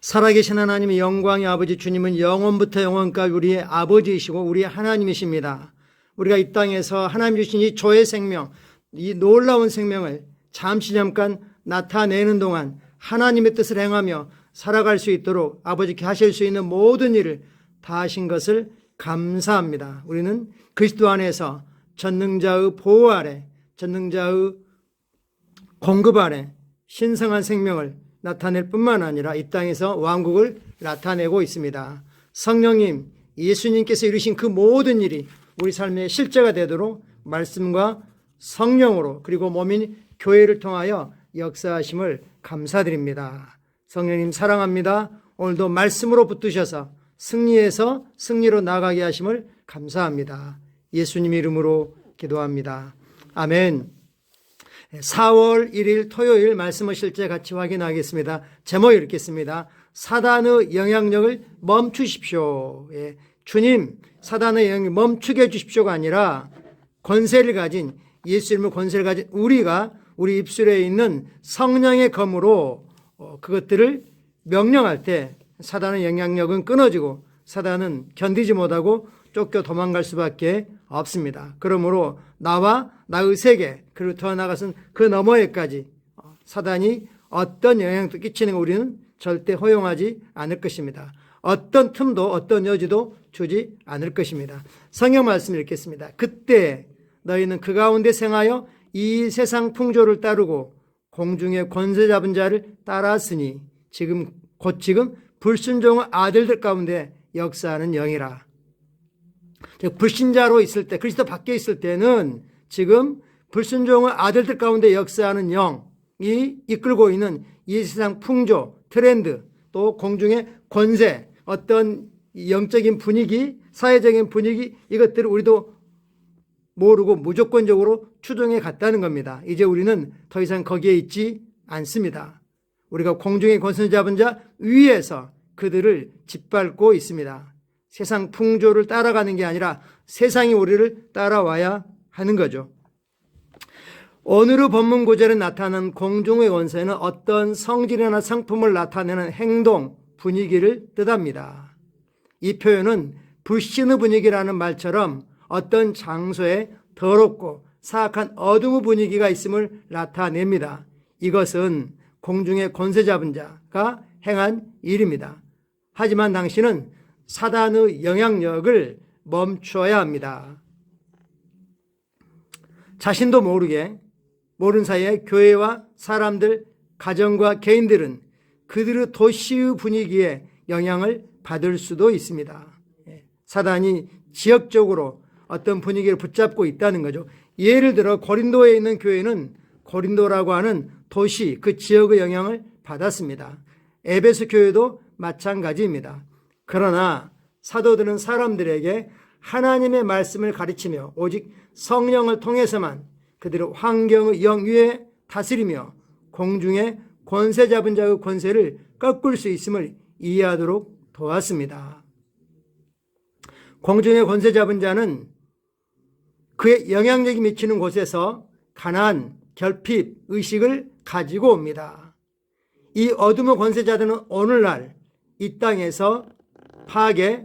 살아계신 하나님의 영광의 아버지 주님은 영원부터 영원까지 우리의 아버지이시고 우리의 하나님이십니다. 우리가 이 땅에서 하나님 주신 이 조의 생명, 이 놀라운 생명을 잠깐 나타내는 동안 하나님의 뜻을 행하며 살아갈 수 있도록 아버지께 하실 수 있는 모든 일을 다 하신 것을 감사합니다. 우리는 그리스도 안에서 전능자의 보호 아래, 전능자의 공급 아래 신성한 생명을 나타낼 뿐만 아니라 이 땅에서 왕국을 나타내고 있습니다. 성령님, 예수님께서 이루신 그 모든 일이 우리 삶의 실제가 되도록 말씀과 성령으로 그리고 몸인 교회를 통하여 역사하심을 감사드립니다. 성령님 사랑합니다. 오늘도 말씀으로 붙드셔서 승리에서 승리로 나가게 하심을 감사합니다. 예수님 이름으로 기도합니다. 아멘. 4월 1일 토요일 말씀을 실제 같이 확인하겠습니다. 제목 읽겠습니다. 사단의 영향력을 멈추십시오. 예, 주님, 사단의 영향력을 멈추게 해주십시오가 아니라 권세를 가진, 예수 이름으로 권세를 가진 우리가 우리 입술에 있는 성령의 검으로 그것들을 명령할 때 사단의 영향력은 끊어지고 사단은 견디지 못하고 쫓겨 도망갈 수밖에 없습니다. 그러므로 나와 나의 세계, 그리고 더 나아가서는 그 너머에까지 사단이 어떤 영향도 끼치는 거 우리는 절대 허용하지 않을 것입니다. 어떤 틈도 어떤 여지도 주지 않을 것입니다. 성경 말씀 읽겠습니다. 그때 너희는 그 가운데 생하여 이 세상 풍조를 따르고 공중의 권세 잡은 자를 따랐으니 지금 불순종의 아들들 가운데 역사하는 영이라. 불신자로 있을 때, 그리스도 밖에 있을 때는 지금 불순종의 아들들 가운데 역사하는 영이 이끌고 있는 이 세상 풍조, 트렌드, 또 공중의 권세, 어떤 영적인 분위기, 사회적인 분위기, 이것들을 우리도 모르고 무조건적으로 추종해 갔다는 겁니다. 이제 우리는 더 이상 거기에 있지 않습니다. 우리가 공중의 권세 잡은 자 위에서 그들을 짓밟고 있습니다. 세상 풍조를 따라가는 게 아니라 세상이 우리를 따라와야 하는 거죠. 오늘의 본문 구절에 나타나는 공중의 권세는 어떤 성질이나 성품을 나타내는 행동, 분위기를 뜻합니다. 이 표현은 불신의 분위기라는 말처럼 어떤 장소에 더럽고 사악한 어둠의 분위기가 있음을 나타냅니다. 이것은 공중의 권세 잡은 자가 행한 일입니다. 하지만 당신은 사단의 영향력을 멈춰야 합니다. 자신도 모르는 사이에 교회와 사람들, 가정과 개인들은 그들의 도시의 분위기에 영향을 받을 수도 있습니다. 사단이 지역적으로 어떤 분위기를 붙잡고 있다는 거죠. 예를 들어 고린도에 있는 교회는 고린도라고 하는 도시, 그 지역의 영향을 받았습니다. 에베소 교회도 마찬가지입니다. 그러나 사도들은 사람들에게 하나님의 말씀을 가르치며 오직 성령을 통해서만 그들의 환경의 영 위에 다스리며 공중의 권세 잡은 자의 권세를 꺾을 수 있음을 이해하도록 도왔습니다. 공중의 권세 잡은 자는 그의 영향력이 미치는 곳에서 가난, 결핍, 의식을 가지고 옵니다. 이 어둠의 권세자들은 오늘날 이 땅에서 파괴,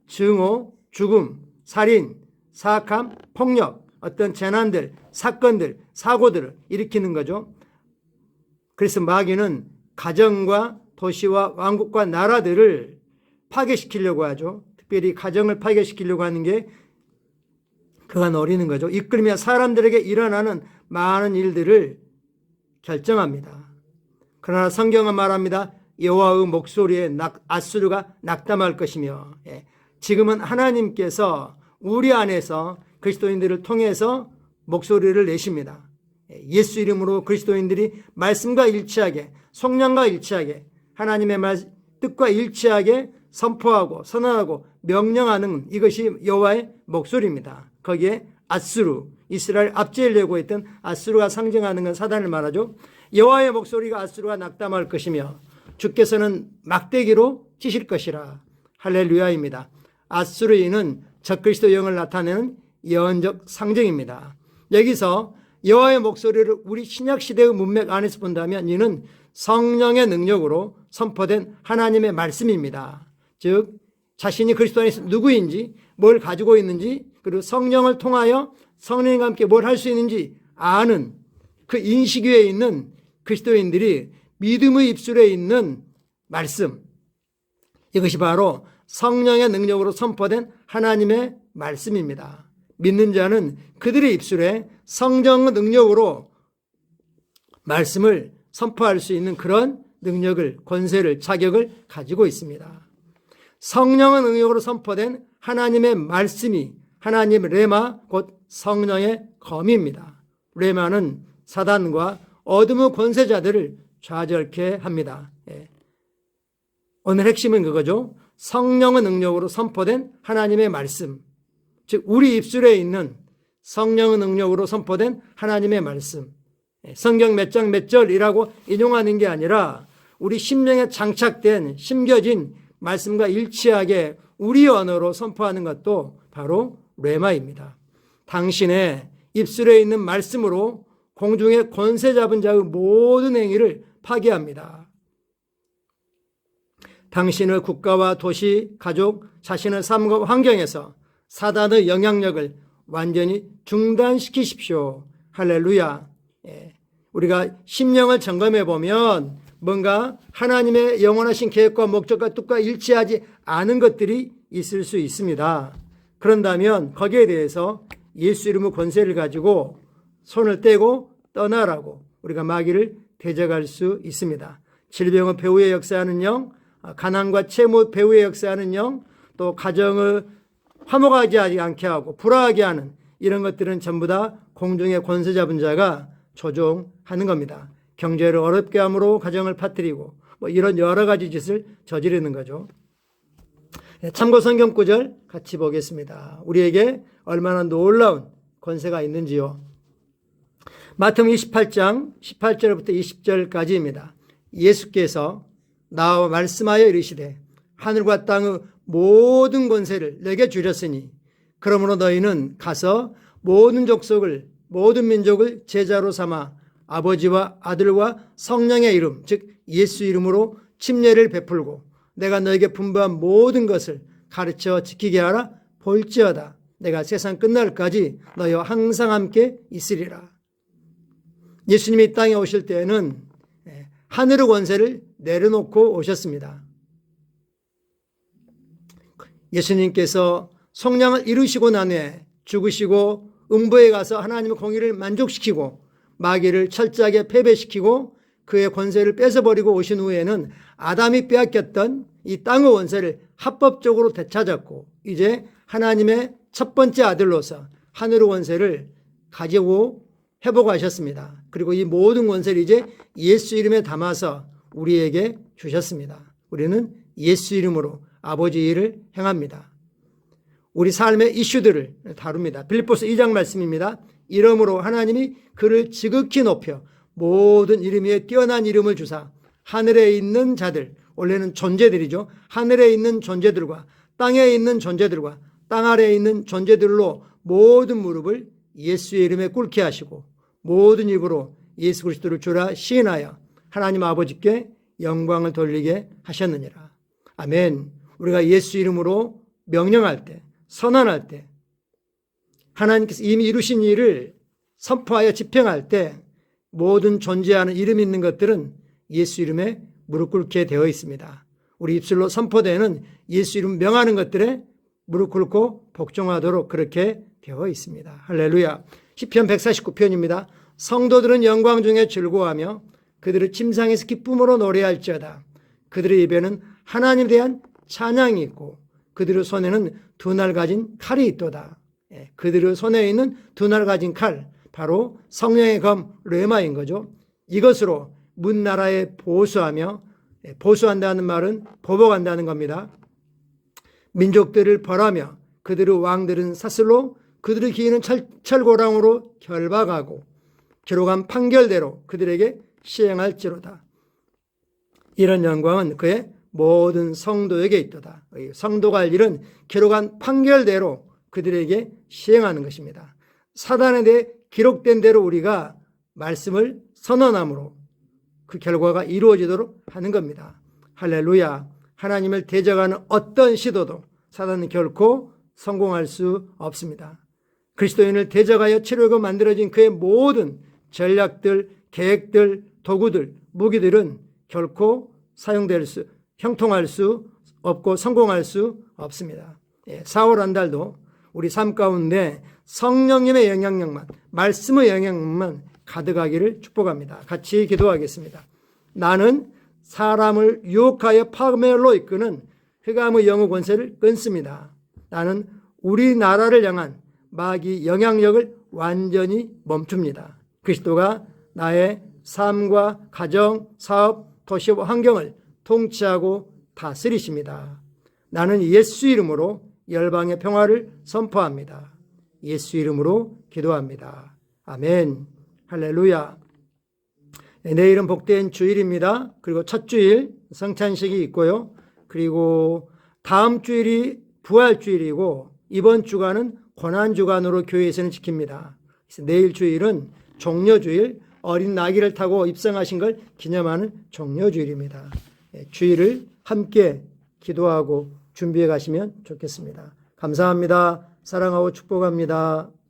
증오, 죽음, 살인, 사악함, 폭력, 어떤 재난들, 사건들, 사고들을 일으키는 거죠. 그래서 마귀는 가정과 도시와 왕국과 나라들을 파괴시키려고 하죠. 특별히 가정을 파괴시키려고 하는 게 그가 노리는 거죠. 이끌며 사람들에게 일어나는 많은 일들을 결정합니다. 그러나 성경은 말합니다. 여호와의 목소리에 앗수르가 낙담할 것이며, 지금은 하나님께서 우리 안에서 그리스도인들을 통해서 목소리를 내십니다. 예수 이름으로 그리스도인들이 말씀과 일치하게, 성령과 일치하게, 하나님의 뜻과 일치하게 선포하고 선언하고 명령하는 이것이 여호와의 목소리입니다. 거기에 앗수르, 이스라엘 압제하려고 했던 앗수르가 상징하는 건 사단을 말하죠. 여호와의 목소리가 앗수르가 낙담할 것이며 주께서는 막대기로 치실 것이라. 할렐루야입니다. 앗수르인은 적그리스도 영을 나타내는 예언적 상징입니다. 여기서 여호와의 목소리를 우리 신약시대의 문맥 안에서 본다면 이는 성령의 능력으로 선포된 하나님의 말씀입니다. 즉 자신이 그리스도 안에서 누구인지, 뭘 가지고 있는지, 그리고 성령을 통하여 성령과 함께 뭘 할 수 있는지 아는 그 인식 위에 있는 그리스도인들이 믿음의 입술에 있는 말씀, 이것이 바로 성령의 능력으로 선포된 하나님의 말씀입니다. 믿는 자는 그들의 입술에 성령의 능력으로 말씀을 선포할 수 있는 그런 능력을, 권세를, 자격을 가지고 있습니다. 성령의 능력으로 선포된 하나님의 말씀이 하나님 레마, 곧 성령의 검입니다. 레마는 사단과 어둠의 권세자들을 좌절케 합니다. 오늘 핵심은 그거죠. 성령의 능력으로 선포된 하나님의 말씀, 즉 우리 입술에 있는 성령의 능력으로 선포된 하나님의 말씀, 성경 몇 장 몇 절이라고 인용하는 게 아니라 우리 심령에 장착된, 심겨진 말씀과 일치하게 우리 언어로 선포하는 것도 바로 레마입니다. 당신의 입술에 있는 말씀으로 공중의 권세 잡은 자의 모든 행위를 파괴합니다. 당신의 국가와 도시, 가족, 자신의 삶과 환경에서 사단의 영향력을 완전히 중단시키십시오. 할렐루야. 우리가 심령을 점검해 보면 뭔가 하나님의 영원하신 계획과 목적과 뜻과 일치하지 않은 것들이 있을 수 있습니다. 그런다면 거기에 대해서 예수 이름의 권세를 가지고 손을 떼고 떠나라고 우리가 마귀를 대적할 수 있습니다. 질병의 배후에 역사하는 영, 가난과 채무 배후에 역사하는 영, 또 가정을 화목하지 않게 하고 불화하게 하는 이런 것들은 전부 다 공중의 권세 잡은 자가 조종하는 겁니다. 경제를 어렵게 함으로 가정을 파뜨리고 이런 여러 가지 짓을 저지르는 거죠. 참고 성경 구절 같이 보겠습니다. 우리에게 얼마나 놀라운 권세가 있는지요. 마태복음 28장 18절부터 20절까지입니다. 예수께서 나와 말씀하여 이르시되 하늘과 땅의 모든 권세를 내게 주셨으니 그러므로 너희는 가서 모든 족속을, 모든 민족을 제자로 삼아 아버지와 아들과 성령의 이름, 즉 예수 이름으로 침례를 베풀고 내가 너에게 분부한 모든 것을 가르쳐 지키게 하라. 볼지어다 내가 세상 끝날까지 너희와 항상 함께 있으리라. 예수님이 이 땅에 오실 때에는 하늘의 권세를 내려놓고 오셨습니다. 예수님께서 성령을 이루시고 난 후에 죽으시고 음부에 가서 하나님의 공의를 만족시키고 마귀를 철저하게 패배시키고 그의 권세를 뺏어버리고 오신 후에는 아담이 빼앗겼던 이 땅의 권세를 합법적으로 되찾았고 이제 하나님의 첫 번째 아들로서 하늘의 권세를 가지고 회복하셨습니다. 그리고 이 모든 권세를 이제 예수 이름에 담아서 우리에게 주셨습니다. 우리는 예수 이름으로 아버지 일을 행합니다. 우리 삶의 이슈들을 다룹니다. 빌립보서 2장 말씀입니다. 이러므로 하나님이 그를 지극히 높여 모든 이름 위에 뛰어난 이름을 주사 하늘에 있는 자들, 원래는 존재들이죠. 하늘에 있는 존재들과 땅에 있는 존재들과 땅 아래에 있는 존재들로 모든 무릎을 예수의 이름에 꿇게 하시고 모든 입으로 예수 그리스도를 주라 시인하여 하나님 아버지께 영광을 돌리게 하셨느니라. 아멘. 우리가 예수 이름으로 명령할 때, 선언할 때, 하나님께서 이미 이루신 일을 선포하여 집행할 때 모든 존재하는 이름 있는 것들은 예수 이름에 무릎 꿇게 되어 있습니다. 우리 입술로 선포되는 예수 이름 명하는 것들에 무릎 꿇고 복종하도록 그렇게 되어 있습니다. 할렐루야. 시편 149편입니다. 성도들은 영광 중에 즐거워하며 그들의 침상에서 기쁨으로 노래할지어다. 그들의 입에는 하나님에 대한 찬양이 있고 그들의 손에는 두 날 가진 칼이 있도다. 그들의 손에 있는 두 날 가진 칼, 바로 성령의 검 레마인 거죠. 이것으로 문나라에 보수하며, 보수한다는 말은 보복한다는 겁니다. 민족들을 벌하며 그들의 왕들은 사슬로 그들의 기인은 철고랑으로 결박하고 기록한 판결대로 그들에게 시행할지로다. 이런 영광은 그의 모든 성도에게 있도다. 성도가 할 일은 기록한 판결대로 그들에게 시행하는 것입니다. 사단에 대해 기록된 대로 우리가 말씀을 선언함으로 그 결과가 이루어지도록 하는 겁니다. 할렐루야. 하나님을 대적하는 어떤 시도도 사단은 결코 성공할 수 없습니다. 그리스도인을 대적하여 치려고 만들어진 그의 모든 전략들, 계획들, 도구들, 무기들은 결코 형통할 수 없고 성공할 수 없습니다. 4월 한 달도 우리 삶 가운데 성령님의 영향력만, 말씀의 영향력만 가득하기를 축복합니다. 같이 기도하겠습니다. 나는 사람을 유혹하여 파멸로 이끄는 흑암의 영의 권세를 끊습니다. 나는 우리나라를 향한 마귀 영향력을 완전히 멈춥니다. 그리스도가 나의 삶과 가정, 사업, 도시와 환경을 통치하고 다스리십니다. 나는 예수 이름으로 열방의 평화를 선포합니다. 예수 이름으로 기도합니다. 아멘. 할렐루야. 내일은 복된 주일입니다. 그리고 첫 주일 성찬식이 있고요. 그리고 다음 주일이 부활주일이고 이번 주간은 고난주간으로 교회에서는 지킵니다. 그래서 내일 주일은 종려주일, 어린 나귀를 타고 입성하신 걸 기념하는 종려주일입니다. 주일을 함께 기도하고 준비해 가시면 좋겠습니다. 감사합니다. 사랑하고 축복합니다.